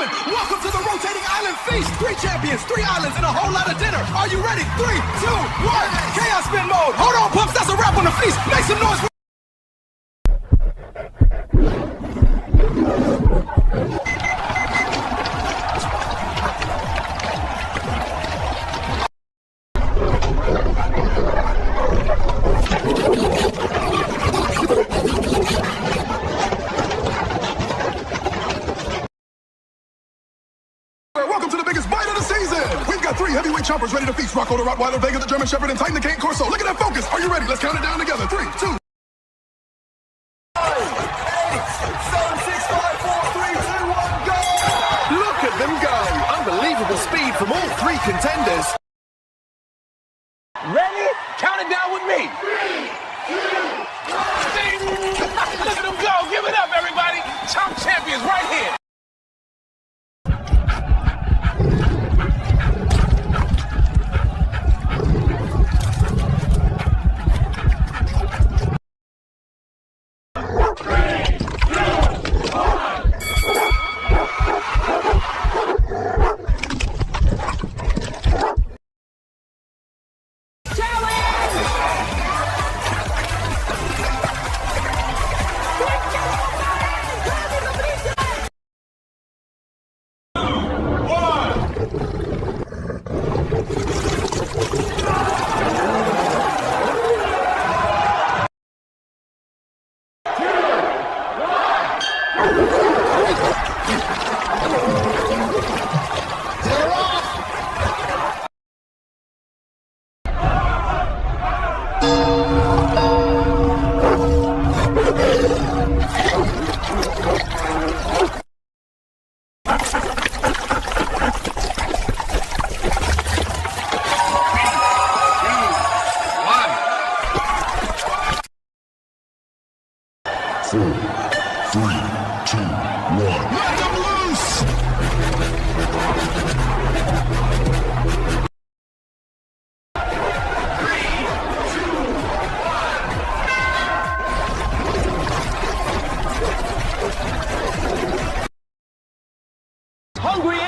gentlemen, welcome to the Rotating Island Feast. 3 champions, 3 islands, and a whole lot of dinner. Are you ready? 3, 2, 1. Chaos spin mode. Hold on, pups. That's a wrap on the feast. Make some noise. Welcome to the biggest bite of the season. We've got 3 heavyweight chompers ready to feast. Rocco the Rottweiler, Vega the German Shepherd, and Titan the Cane Corso. Look at that focus. Are you ready? Let's count it down together. 3, 2. 8, 7, 6, 5, 4, 3, 2, 1, go! Look at them go. Unbelievable speed from all 3 contenders. Ready? Count it down with me. 3, 2, 1. Look at them go. Give it up, everybody. Chomp champions right here. Hungry